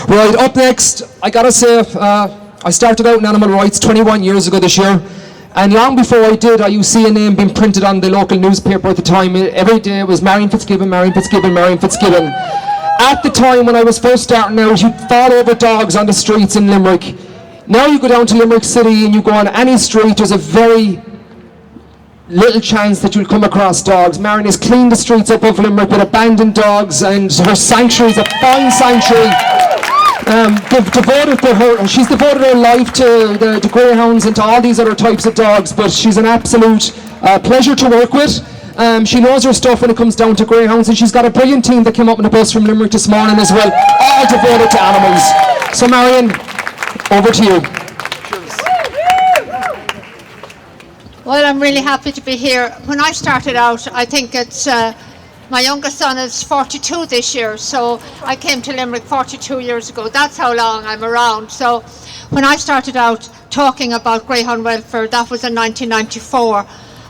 Right, up next, I gotta say, I started out in animal rights 21 years ago this year, and long before I did, I used to see a name being printed on the local newspaper at the time. Every day it was Marion Fitzgibbon, Marion Fitzgibbon, Marion Fitzgibbon. At the time when I was first starting out, you'd fall over dogs on the streets in Limerick. Now you go down to Limerick City and you go on any street, there's a very little chance that you'll come across dogs. Marion has cleaned the streets up of Limerick with abandoned dogs, and her sanctuary is a fine sanctuary. She's devoted her life to the greyhounds and to all these other types of dogs, but she's an absolute pleasure to work with. She knows her stuff when it comes down to greyhounds, and she's got a brilliant team that came up on the bus from Limerick this morning as well, all devoted to animals. So Marion, over to you. Well, I'm really happy to be here. When I started out, I think it's my youngest son is 42 this year, so I came to Limerick 42 years ago. That's how long I'm around. So when I started out talking about greyhound welfare, that was in 1994,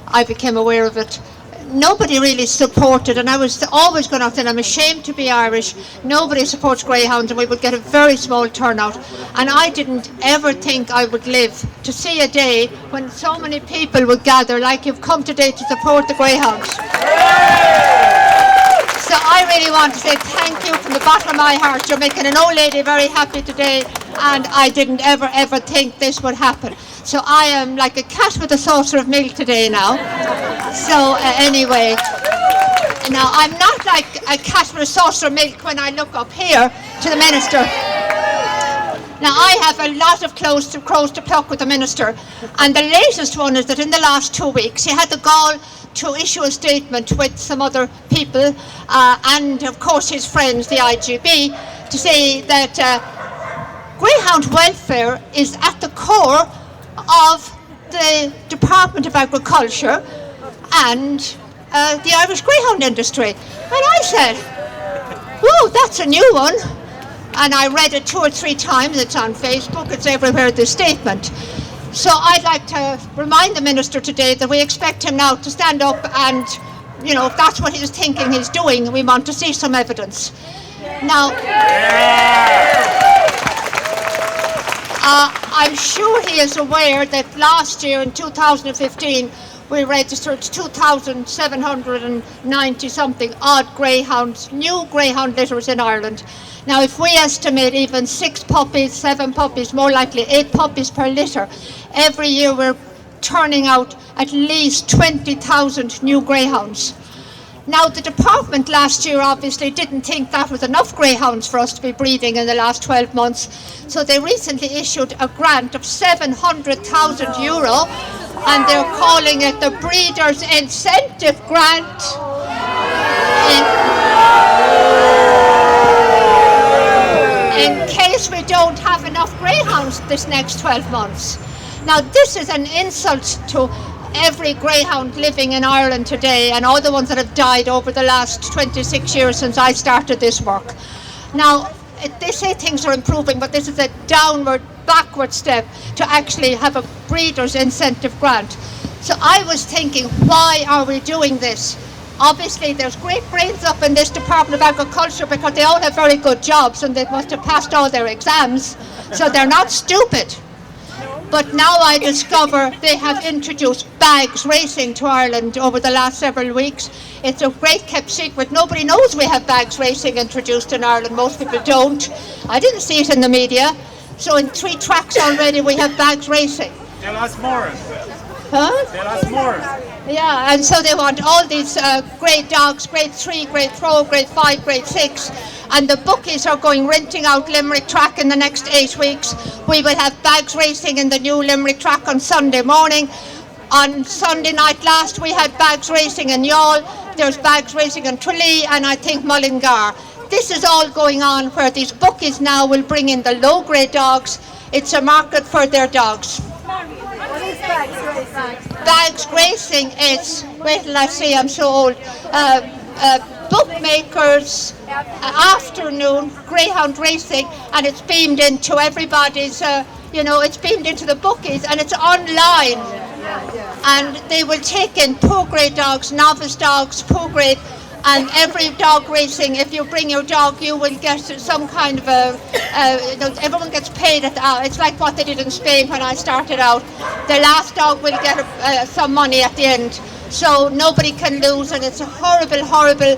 I became aware of it. Nobody really supported, and I was always going out there, I'm ashamed to be Irish, nobody supports greyhounds, and we would get a very small turnout. And I didn't ever think I would live to see a day when so many people would gather like you've come today to support the greyhounds. So I really want to say thank you from the bottom of my heart. You're making an old lady very happy today, and I didn't ever think this would happen. So I am like a cat with a saucer of milk today now. So anyway, now I'm not like a cat with a saucer of milk when I look up here to the minister. Now I have a lot of crows to pluck with the minister, and the latest one is that in the last 2 weeks he had the gall to issue a statement with some other people and of course his friends, the IGB, to say that greyhound welfare is at the core of the Department of Agriculture and the Irish greyhound industry. And I said, whoa, that's a new one. And I read it 2 or 3 times. It's on Facebook, it's everywhere, this statement. So I'd like to remind the minister today that we expect him now to stand up and, you know, if that's what he's thinking he's doing, we want to see some evidence. Now, I'm sure he is aware that last year in 2015 we registered 2,790 something odd greyhounds, new greyhound litters in Ireland. Now if we estimate even 6 puppies, 7 puppies, more likely 8 puppies per litter, every year we're turning out at least 20,000 new greyhounds. Now the department last year obviously didn't think that was enough greyhounds for us to be breeding in the last 12 months, so they recently issued a grant of €700,000 and they're calling it the Breeders' Incentive Grant. In case we don't have enough greyhounds this next 12 months. Now this is an insult to every greyhound living in Ireland today and all the ones that have died over the last 26 years since I started this work. Now they say things are improving, but this is a backward step to actually have a breeder's incentive grant. So I was thinking, why are we doing this? Obviously there's great brains up in this Department of Agriculture because they all have very good jobs and they must have passed all their exams, so they're not stupid. But now I discover they have introduced bags racing to Ireland over the last several weeks. It's a great kept secret. Nobody knows we have bags racing introduced in Ireland. Most people don't. I didn't see it in the media. So in 3 tracks already we have bags racing. Tell us more. Huh? Tell us more. Yeah, and so they want all these grade dogs, grade 3, grade 4, grade 5, grade 6. And the bookies are going renting out Limerick track in the next 8 weeks. We will have bags racing in the new Limerick track on Sunday morning. On Sunday night last we had bags racing in Youghal. There's bags racing in Tralee and I think Mullingar. This is all going on where these bookies now will bring in the low grade dogs. It's a market for their dogs. Bags racing is, wait till I see, I'm so old, bookmakers afternoon greyhound racing, and it's beamed into everybody's You know, it's beamed into the bookies and it's online. And they will take in poor grade dogs, novice dogs, poor grade, and every dog racing, if you bring your dog, you will get some kind of everyone gets paid at the, it's like what they did in Spain when I started out. The last dog will get some money at the end. So nobody can lose, and it's a horrible, horrible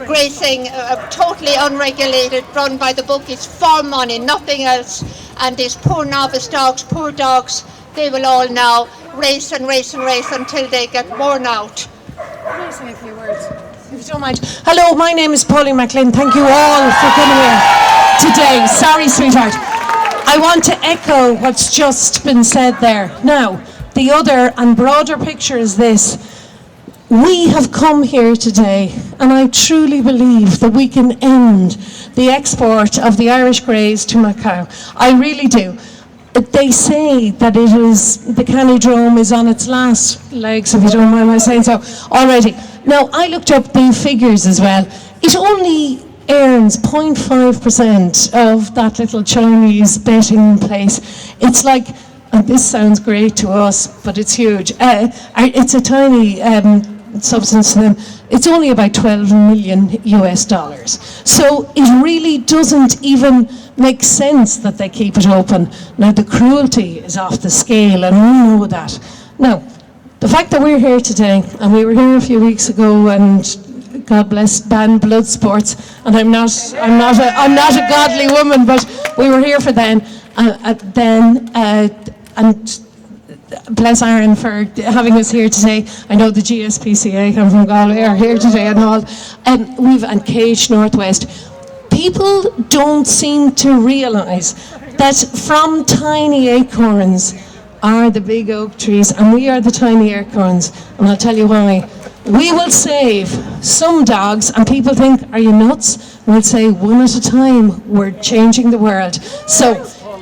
racing, totally unregulated, run by the bookies for money, nothing else. And these poor novice dogs, poor dogs, they will all now race and race and race until they get worn out. Can I say a few words, if you don't mind? Hello, my name is Pauline McLynn. Thank you all for coming here today. Sorry, sweetheart. I want to echo what's just been said there. Now, the other and broader picture is this. We have come here today, and I truly believe that we can end the export of the Irish greys to Macau. I really do. They say that it is, the Canidrome is on its last legs, if you don't mind my saying so, already. Now, I looked up the figures as well. It only earns 0.5% of that little Chinese betting place. It's like, and this sounds great to us, but it's huge. It's a tiny substance to them. It's only about $12 million US. So it really doesn't even make sense that they keep it open. Now, the cruelty is off the scale, and we know that. Now, the fact that we're here today, and we were here a few weeks ago, and God bless, banned blood sports, and I'm not a godly woman, but we were here for then, and bless Aaron for having us here today. I know the GSPCA come from Galway are here today and all. And Cage Northwest. People don't seem to realise that from tiny acorns are the big oak trees, and we are the tiny acorns. And I'll tell you why. We will save some dogs, and people think, are you nuts? We'll say one at a time. We're changing the world. So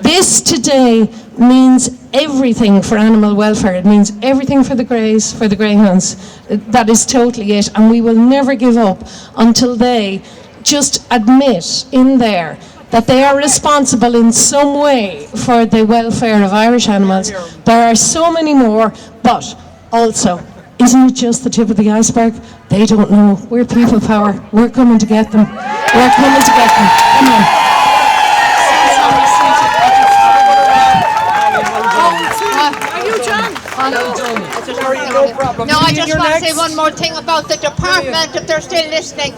this today means everything for animal welfare. It means everything for the greys, for the greyhounds. That is totally it. And we will never give up until they just admit in there that they are responsible in some way for the welfare of Irish animals. There are so many more, but also, isn't it just the tip of the iceberg? They don't know. We're people power. We're coming to get them. We're coming to get them. Come on. No problem. No, I just want to say one more thing about the department, if they're still listening.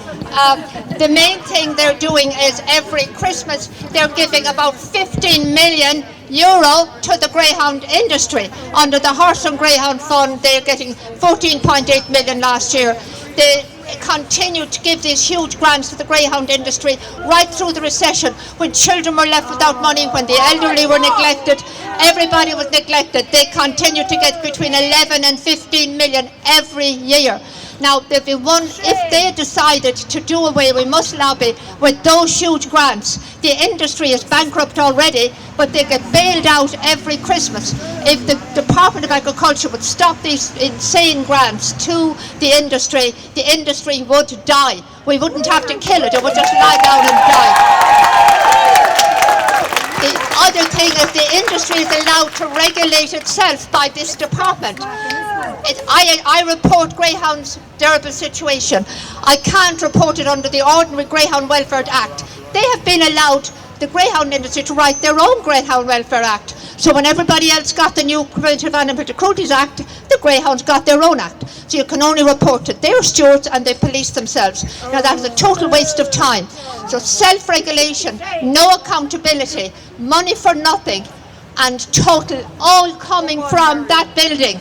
The main thing they're doing is every Christmas they're giving about 15 million euro to the greyhound industry. Under the Horse and Greyhound Fund, they're getting 14.8 million last year. They continue to give these huge grants to the greyhound industry right through the recession, when children were left without money, when the elderly were neglected, everybody was neglected. They continue to get between 11 and 15 million every year. Now, if they decided to do away, we must lobby with those huge grants. The industry is bankrupt already, but they get bailed out every Christmas. If the Department of Agriculture would stop these insane grants to the industry would die. We wouldn't have to kill it would just lie down and die. The other thing is the industry is allowed to regulate itself by this department. I report greyhounds' terrible situation. I can't report it under the ordinary Greyhound Welfare Act. They have been allowed, the greyhound industry, to write their own Greyhound Welfare Act. So when everybody else got the new Preventive Animal Cruelties Act, the greyhounds got their own act. So you can only report it. They're stewards and they police themselves. Now that is a total waste of time. So self-regulation, no accountability, money for nothing, and total, all coming from that building.